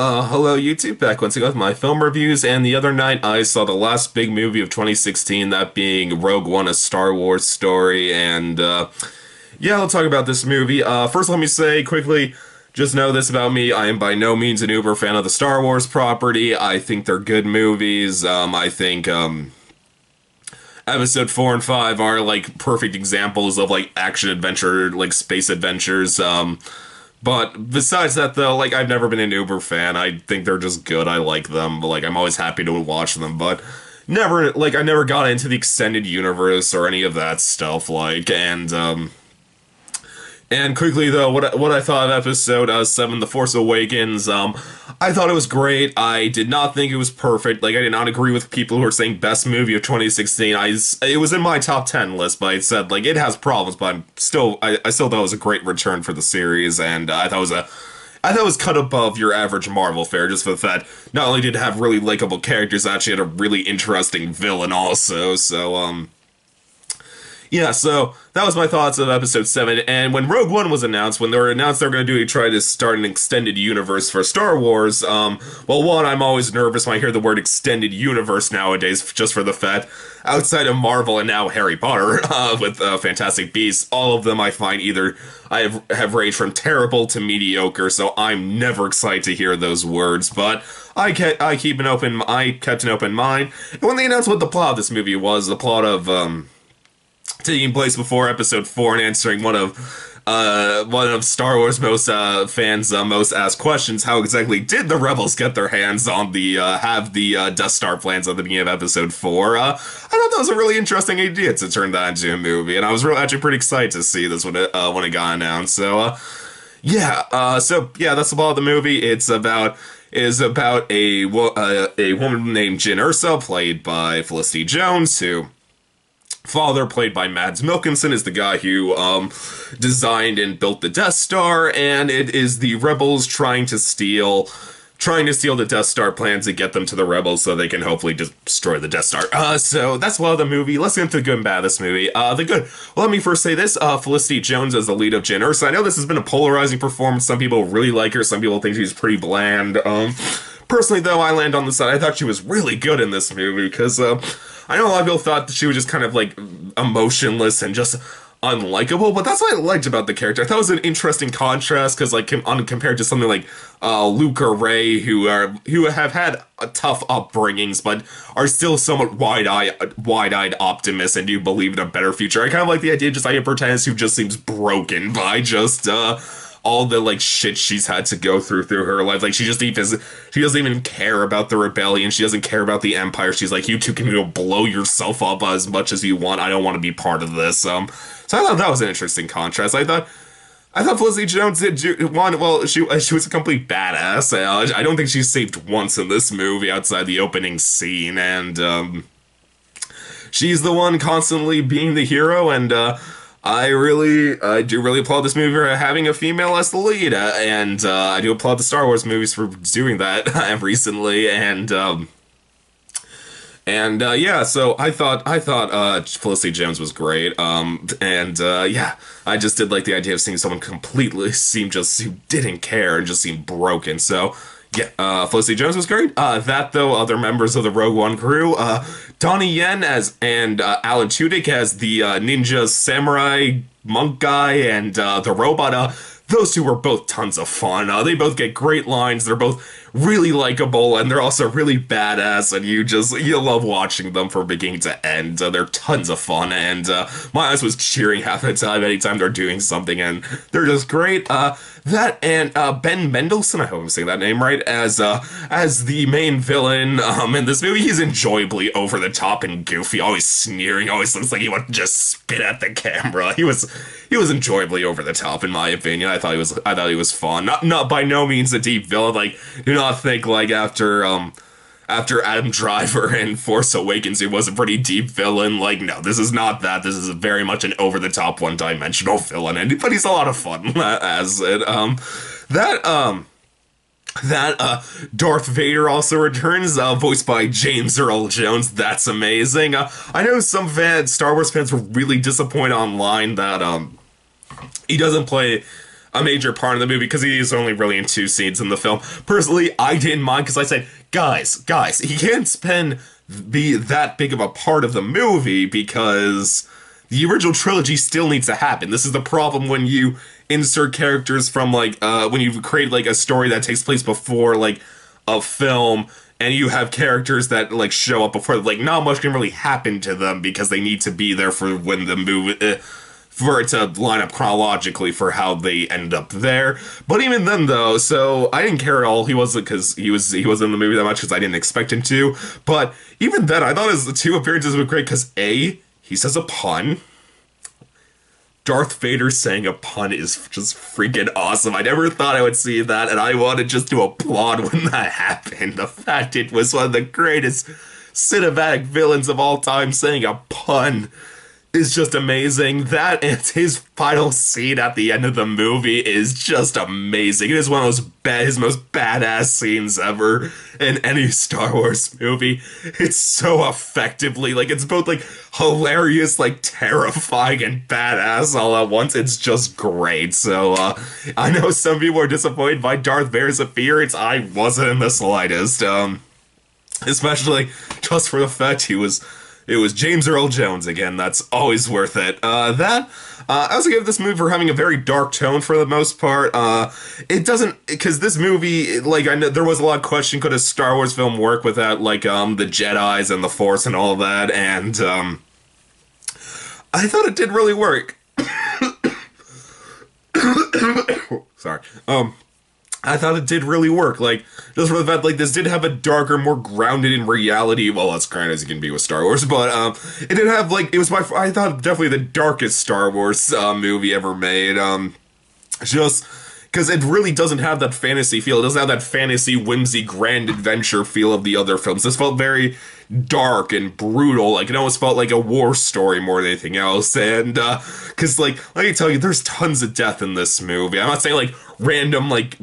Hello YouTube, back once again with my film reviews, and the other night I saw the last big movie of 2016, that being Rogue One, a Star Wars story, and, yeah, I'll talk about this movie. First let me say quickly, just know this about me, I am by no means an uber fan of the Star Wars property. I think they're good movies. I think, Episode 4 and 5 are, like, perfect examples of, like, action-adventure, like, space adventures, But besides that, though, like, I've never been an Uber fan. I think they're just good. I like them. But, like, I'm always happy to watch them. But I never got into the extended universe or any of that stuff. And quickly, though, what I thought of Episode 7, The Force Awakens, I thought it was great. I did not think it was perfect. Like, I did not agree with people who are saying best movie of 2016. It was in my top 10 list, but I said, like, it has problems, but I still thought it was a great return for the series, and I thought it was cut above your average Marvel fare, just for the fact not only did it have really likable characters, it actually had a really interesting villain also, so, yeah, so that was my thoughts of Episode 7, and when Rogue One was announced, when they were announced they were going to try to start an extended universe for Star Wars, well, one, I'm always nervous when I hear the word extended universe nowadays, just for the fact, outside of Marvel and now Harry Potter, with Fantastic Beasts, all of them I find either, have ranged from terrible to mediocre, so I'm never excited to hear those words, but I kept an open mind, and when they announced what the plot of this movie was, the plot of, taking place before Episode 4 and answering one of Star Wars fans' most asked questions: how exactly did the Rebels get their hands on the Death Star plans at the beginning of Episode 4? I thought that was a really interesting idea to turn that into a movie, and I was actually pretty excited to see this when it got announced. So yeah, that's the plot of the movie. It is about a woman named Jyn Erso, played by Felicity Jones, who father, played by Mads Mikkelsen, is the guy who designed and built the Death Star, and it is the Rebels trying to steal the Death Star plans to get them to the Rebels so they can hopefully destroy the Death Star. So that's the the movie. Let's get into the good and bad of this movie. The good. Well, let me first say this. Felicity Jones as the lead of Jyn Erso. I know this has been a polarizing performance. Some people really like her. Some people think she's pretty bland. Personally, though, I land on the side. I thought she was really good in this movie because, I know a lot of people thought that she was just kind of, like, emotionless and just unlikable, but that's what I liked about the character. I thought it was an interesting contrast, because, like, compared to something like Luke or Rey, who have had tough upbringings, but are still somewhat wide-eyed optimists and do believe in a better future. I kind of like the idea of just like a protagonist who just seems broken by just, all the, like, shit she's had to go through her life. Like, she doesn't even care about the rebellion. She doesn't care about the Empire. She's like, you two can go blow yourself up as much as you want. I don't want to be part of this. So I thought that was an interesting contrast. I thought Felicity Jones she was a complete badass. I don't think she's saved once in this movie outside the opening scene, and, she's the one constantly being the hero, and, I do really applaud this movie for having a female as the lead, and I do applaud the Star Wars movies for doing that recently, yeah, so I thought Felicity Jones was great, yeah, I just did like the idea of seeing someone completely who didn't care and just seemed broken, so yeah, Felicity Jones was great. Other members of the Rogue One crew, Donnie Yen and Alan Tudyk as the ninja samurai monk guy and the robot, those two were both tons of fun. They both get great lines, they're both really likable, and they're also really badass, and you love watching them from beginning to end. They're tons of fun, and my eyes was cheering half the time anytime they're doing something, and they're just great. That and Ben Mendelsohn, I hope I'm saying that name right, as the main villain in this movie. He's enjoyably over the top and goofy, always sneering, always looks like he wants to just spit at the camera. He was enjoyably over the top, in my opinion. I thought he was fun. Not by no means a deep villain. Like, do not think like after Adam Driver in Force Awakens, he was a pretty deep villain. Like, no, this is not that. This is very much an over-the-top, one-dimensional villain, but he's a lot of fun as it. Darth Vader also returns, voiced by James Earl Jones. That's amazing. I know some Star Wars fans were really disappointed online that he doesn't play a major part of the movie because he is only really in two scenes in the film. Personally, I didn't mind because I said, guys, he can't be that big of a part of the movie because the original trilogy still needs to happen. This is the problem when you insert characters from like when you create like a story that takes place before like a film, and you have characters that like show up before, like not much can really happen to them because they need to be there for when the movie for it to line up chronologically for how they end up there. But even then, though, so I didn't care at all. He wasn't because he wasn't in the movie that much because I didn't expect him to. But even then, I thought his two appearances were great because he says a pun. Darth Vader saying a pun is just freaking awesome. I never thought I would see that, and I wanted just to applaud when that happened. The fact it was one of the greatest cinematic villains of all time saying a pun is just amazing. That and his final scene at the end of the movie is just amazing. It is one of his most badass scenes ever in any Star Wars movie. It's so effectively, like, it's both, like, hilarious, like, terrifying and badass all at once. It's just great. So, I know some people are disappointed by Darth Vader's appearance. I wasn't in the slightest. Especially just for the fact it was James Earl Jones again. That's always worth it. I also give this movie for having a very dark tone for the most part. It doesn't, because this movie, like, I know there was a lot of question, could a Star Wars film work without, like, the Jedis and the Force and all that, and, I thought it did really work. Sorry. I thought it did really work, like, just for the fact, like, this did have a darker, more grounded in reality, well, as grounded as it can be with Star Wars, but, it did have, like, it was I thought, definitely the darkest Star Wars, movie ever made, just, because it really doesn't have that fantasy feel, it doesn't have that fantasy, whimsy, grand adventure feel of the other films. This felt very dark and brutal, like, it almost felt like a war story more than anything else, and, because, like, let me tell you, there's tons of death in this movie. I'm not saying, like, random, like,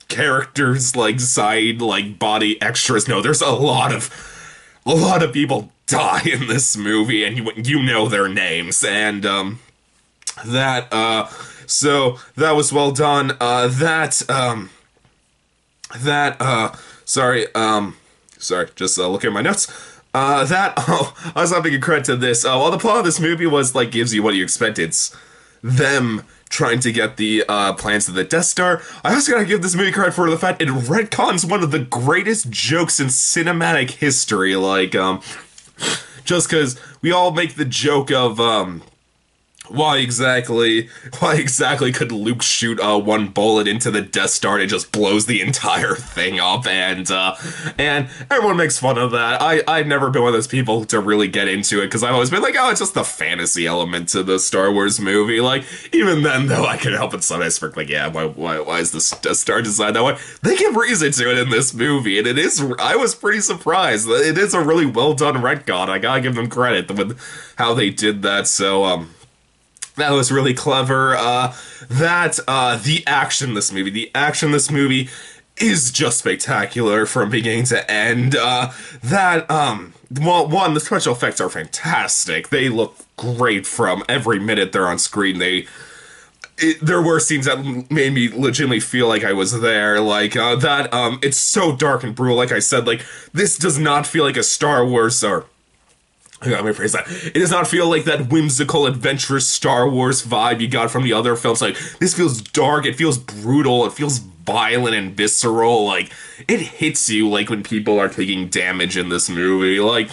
characters, like, side, like, body extras. No, there's a lot of people die in this movie, and you know their names, and, so, that was well done. Sorry, just looking at my notes. I was not giving credit to this. While the plot of this movie was, like, gives you what you expect, it's them trying to get the plans to the Death Star. I also gotta give this movie credit for the fact it retcons one of the greatest jokes in cinematic history. Like, just because we all make the joke of, why exactly could Luke shoot one bullet into the Death Star and it just blows the entire thing up, and everyone makes fun of that. I've never been one of those people to really get into it because I've always been like, oh, it's just the fantasy element to the Star Wars movie. Like, even then though, I can help it sometimes for like, yeah, why is this Death Star designed that way? They give reason to it in this movie, and I was pretty surprised. It is a really well done retcon. I gotta give them credit with how they did that. So that was really clever. The action in this movie is just spectacular from beginning to end. Well, one, the special effects are fantastic. They look great from every minute they're on screen. There were scenes that made me legitimately feel like I was there. Like, it's so dark and brutal. Like I said, like, this does not feel like a Star Wars or... Let me phrase that. It does not feel like that whimsical, adventurous Star Wars vibe you got from the other films. Like, this feels dark, it feels brutal, it feels violent and visceral. Like, it hits you, like, when people are taking damage in this movie. Like,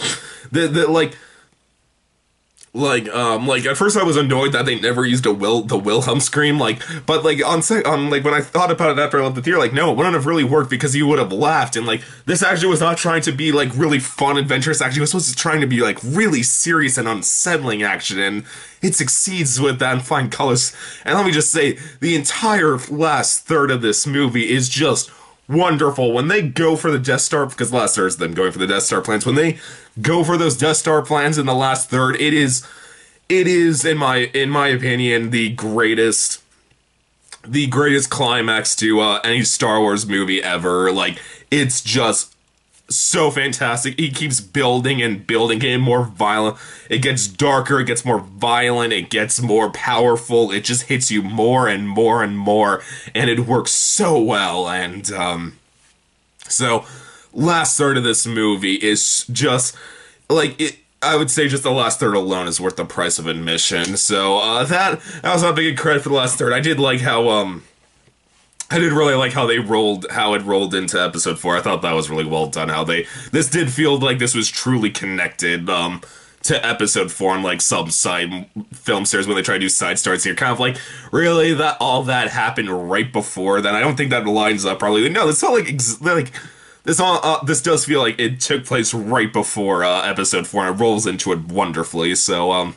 at first I was annoyed that they never used the Wilhelm scream, like, but, like, like, when I thought about it after I left the theater, like, no, it wouldn't have really worked because you would have laughed, and, like, this actually was not trying to be, like, really fun, adventurous action, it was supposed to trying to be, like, really serious and unsettling action, and it succeeds with that in fine colors, and let me just say, the entire last third of this movie is just wonderful. When they go for the Death Star, because the last third is them going for the Death Star plans, when they go for those Death Star plans in the last third, it is in my opinion the greatest climax to any Star Wars movie ever. Like, it's just so fantastic. He keeps building and building, getting more violent. It gets darker, it gets more violent, it gets more powerful. It just hits you more and more and more, and it works so well. And so last third of this movie is just like it. I would say just the last third alone is worth the price of admission. So that was not big credit for the last third. I did really like how it rolled into episode 4. I thought that was really well done. This did feel like this was truly connected to episode 4 and like some side film series when they try to do side stories here. Kind of like, really, that all that happened right before then. I don't think that lines up probably. No, it's not like this does feel like it took place right before episode 4 and it rolls into it wonderfully. So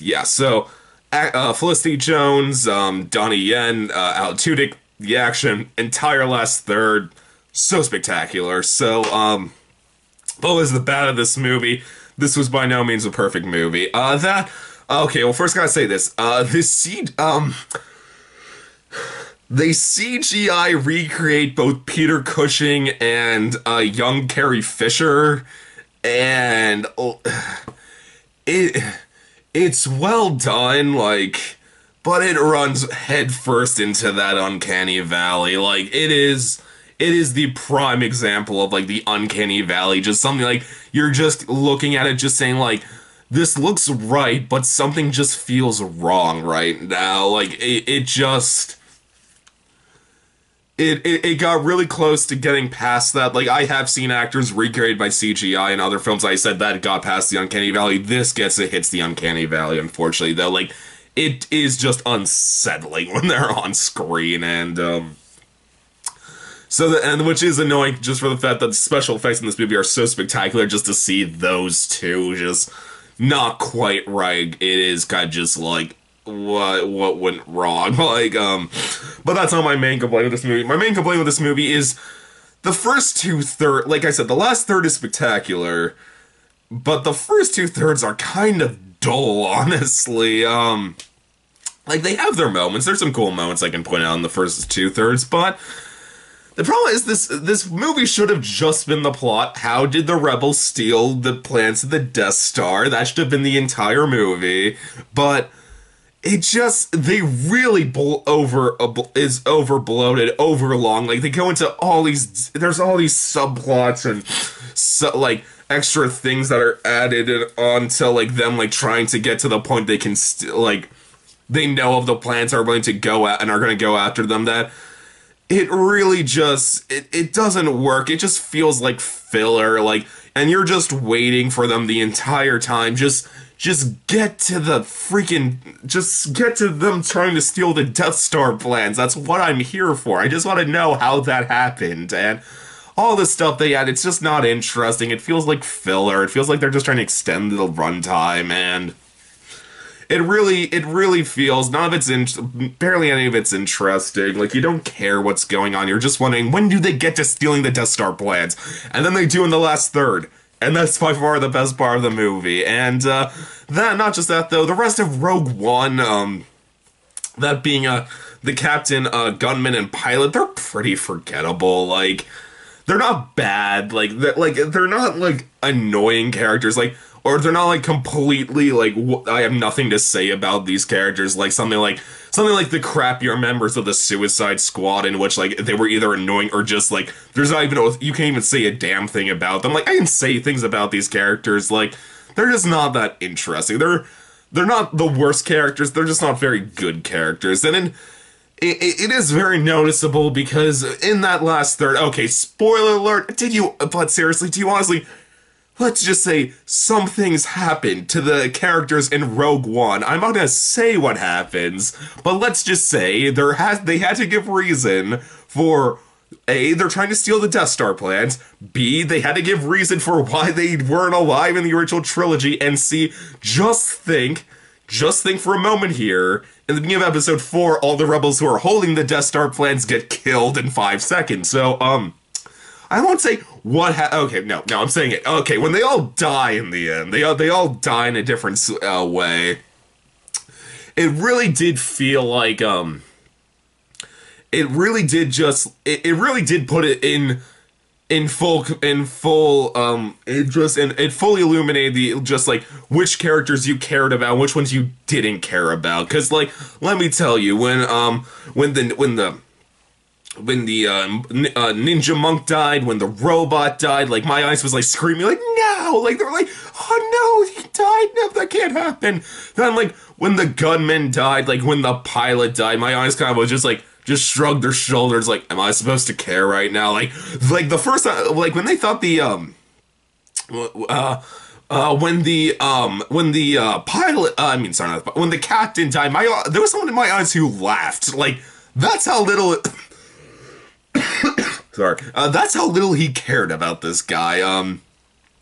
yeah, so Felicity Jones, Donnie Yen, Alan Tudyk, the action, entire last third, so spectacular. So, what was the bad of this movie? This was by no means a perfect movie. Okay, well, first gotta say this. They CGI recreate both Peter Cushing and young Carrie Fisher, and it it's well done, like, but it runs headfirst into that uncanny valley. Like it is the prime example of like the uncanny valley. Just something like you're just looking at it, just saying like, this looks right, but something just feels wrong right now. Like it just. It got really close to getting past that. Like, I have seen actors recreated by CGI in other films. I said that got past the Uncanny Valley. This hits the Uncanny Valley, unfortunately, though. Like, it is just unsettling when they're on screen, and, which is annoying just for the fact that the special effects in this movie are so spectacular, just to see those two just not quite right. It is kind of just like, what went wrong? Like, but that's not my main complaint with this movie. My main complaint with this movie is the first like I said, the last third is spectacular, but the first two thirds are kind of dull, honestly. Like, they have their moments. There's some cool moments I can point out in the first two thirds, but the problem is this movie should have just been the plot. How did the rebels steal the plans of the Death Star? That should have been the entire movie, but they really is over bloated, over long. Like, they go into there's all these subplots and like extra things that are added onto like them like trying to get to the point they can like they know of the plans, are willing to go at and are going to go after them. That it really just it doesn't work. It just feels like filler, like, and you're just waiting for them the entire time. Just get to just get to them trying to steal the Death Star plans. That's what I'm here for. I just want to know how that happened. And all the stuff they add, it's just not interesting. It feels like filler. It feels like they're just trying to extend the runtime, and it really feels barely any of it's interesting. Like, you don't care what's going on. You're just wondering, when do they get to stealing the Death Star plans? And then they do in the last third. And that's by far the best part of the movie. And not just that, though, the rest of Rogue One, that being the captain, gunman, and pilot, they're pretty forgettable. Like, they're not bad. They're not like annoying characters. Like, or they're not like completely like I have nothing to say about these characters. Like something like the crappier members of the Suicide Squad, in which like they were either annoying or just like there's not even you can't even say a damn thing about them. Like, I can say things about these characters. Like, they're just not that interesting. They're not the worst characters. They're just not very good characters. And it is very noticeable because in that last third, okay, spoiler alert. But seriously, do you honestly? Let's just say some things happen to the characters in Rogue One. I'm not gonna say what happens, but let's just say they had to give reason for A, they're trying to steal the Death Star plans, B, they had to give reason for why they weren't alive in the original trilogy, and C, just think for a moment here, in the beginning of episode 4, all the rebels who are holding the Death Star plans get killed in 5 seconds. So, I won't say okay, no, I'm saying it. Okay, when they all die in the end, they all die in a different way. It really did feel like, it really did put it in it fully illuminated the just like which characters you cared about, which ones you didn't care about. Because like, let me tell you, when the ninja monk died, when the robot died, like my eyes was like screaming like no, like they were like, oh no, he died, no, that can't happen. Then like when the gunman died, like when the pilot died, my eyes kind of was just like just shrugged their shoulders like, am I supposed to care right now? Like the first time, like when they thought the when the pilot, I mean, sorry, not, when the captain died, there was someone in my eyes who laughed. Like that's how little. Sorry, that's how little he cared about this guy.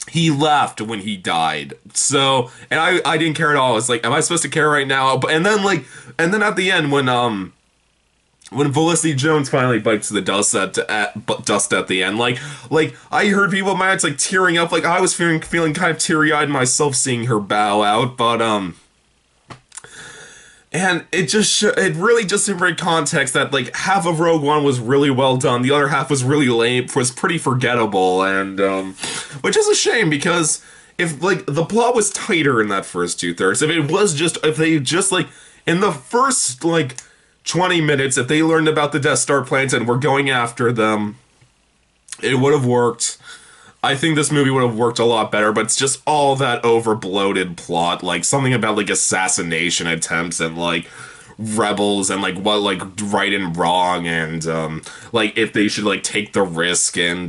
He laughed when he died. So, and I didn't care at all. It's like, am I supposed to care right now? But and then at the end when Felicity Jones finally bites the dust at the end, like I heard people in my heads like tearing up, like I was feeling kind of teary eyed myself seeing her bow out, but and it really just in great context that like half of Rogue One was really well done, the other half was really lame, was pretty forgettable, and which is a shame because if like the plot was tighter in that first two-thirds, if they just like in the first like 20 minutes, if they learned about the Death Star plans and were going after them, it would have worked. I think this movie would have worked a lot better, but it's just all that over bloated plot, like something about like assassination attempts and like rebels and like what like right and wrong and like if they should like take the risk and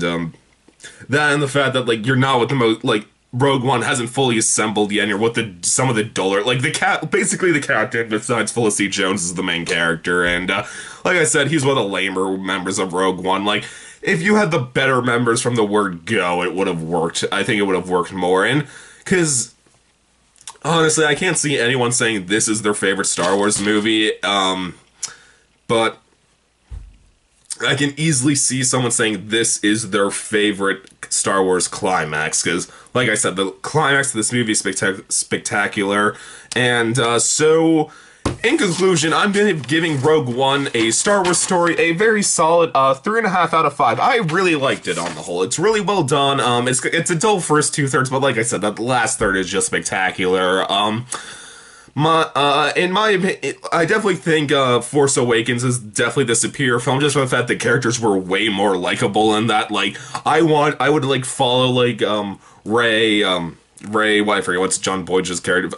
that and the fact that like you're not with the most like Rogue One hasn't fully assembled yet. And you're with some of the duller, like basically the captain. Besides Felicity Jones is the main character, and like I said, he's one of the lamer members of Rogue One. Like if you had the better members from the word go, it would have worked. I think it would have worked more, and because honestly, I can't see anyone saying this is their favorite Star Wars movie. But I can easily see someone saying this is their favorite Star Wars climax because, like I said, the climax of this movie is spectacular. And so, in conclusion, I'm going to be giving Rogue One, a Star Wars story, a very solid 3.5 out of 5. I really liked it on the whole. It's really well done. It's a dull first two-thirds, but like I said, that last third is just spectacular. In my opinion, I definitely think Force Awakens is definitely the superior film, just for the fact that characters were way more likable in that. Like, I would like follow like Ray, I forget what's John Boyge's character.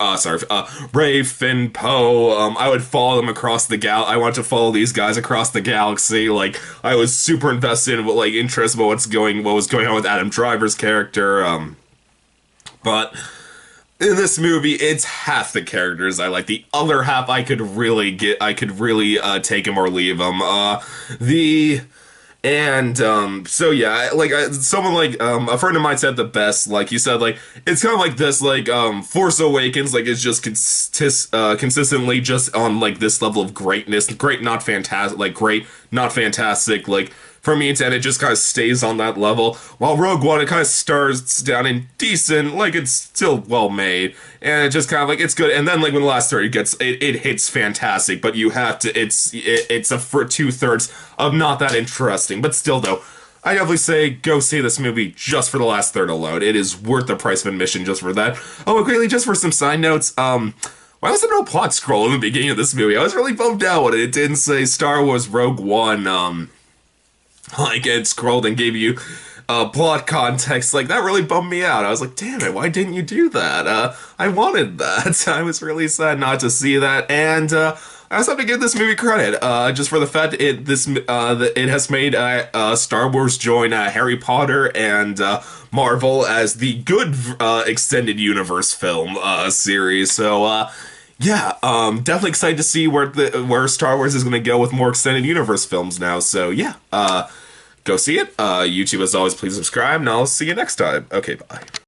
Ray, Finn, Poe. I would follow them across the I want to follow these guys across the galaxy. Like, I was super invested in like interested about what was going on with Adam Driver's character. But in this movie, it's half the characters I like. The other half I could really take him or leave him. So yeah, like someone like a friend of mine said the best. Like he said, like it's kind of like this, like Force Awakens, like it's just consistently just on like this level of greatness, great not fantastic, like great not fantastic, like. From me to end, it just kind of stays on that level. While Rogue One, it kind of starts down in decent, like it's still well made, and it just kind of like it's good. And then like when the last third it hits fantastic, but you have to it's a for 2/3 of not that interesting, but still though. I definitely say go see this movie just for the last third alone. It is worth the price of admission just for that. Oh, quickly, just for some side notes, why was there no plot scroll in the beginning of this movie? I was really bummed out when it didn't say Star Wars Rogue One, like it scrolled and gave you plot context. Like that really bummed me out. I was like, damn it, why didn't you do that? I wanted that. I was really sad not to see that. And I also have to give this movie credit, just for the fact that it has made Star Wars join Harry Potter and Marvel as the good extended universe film series. So yeah, definitely excited to see where Star Wars is going to go with more extended universe films now. So yeah, go see it. YouTube as always, please subscribe, and I'll see you next time. Okay, bye.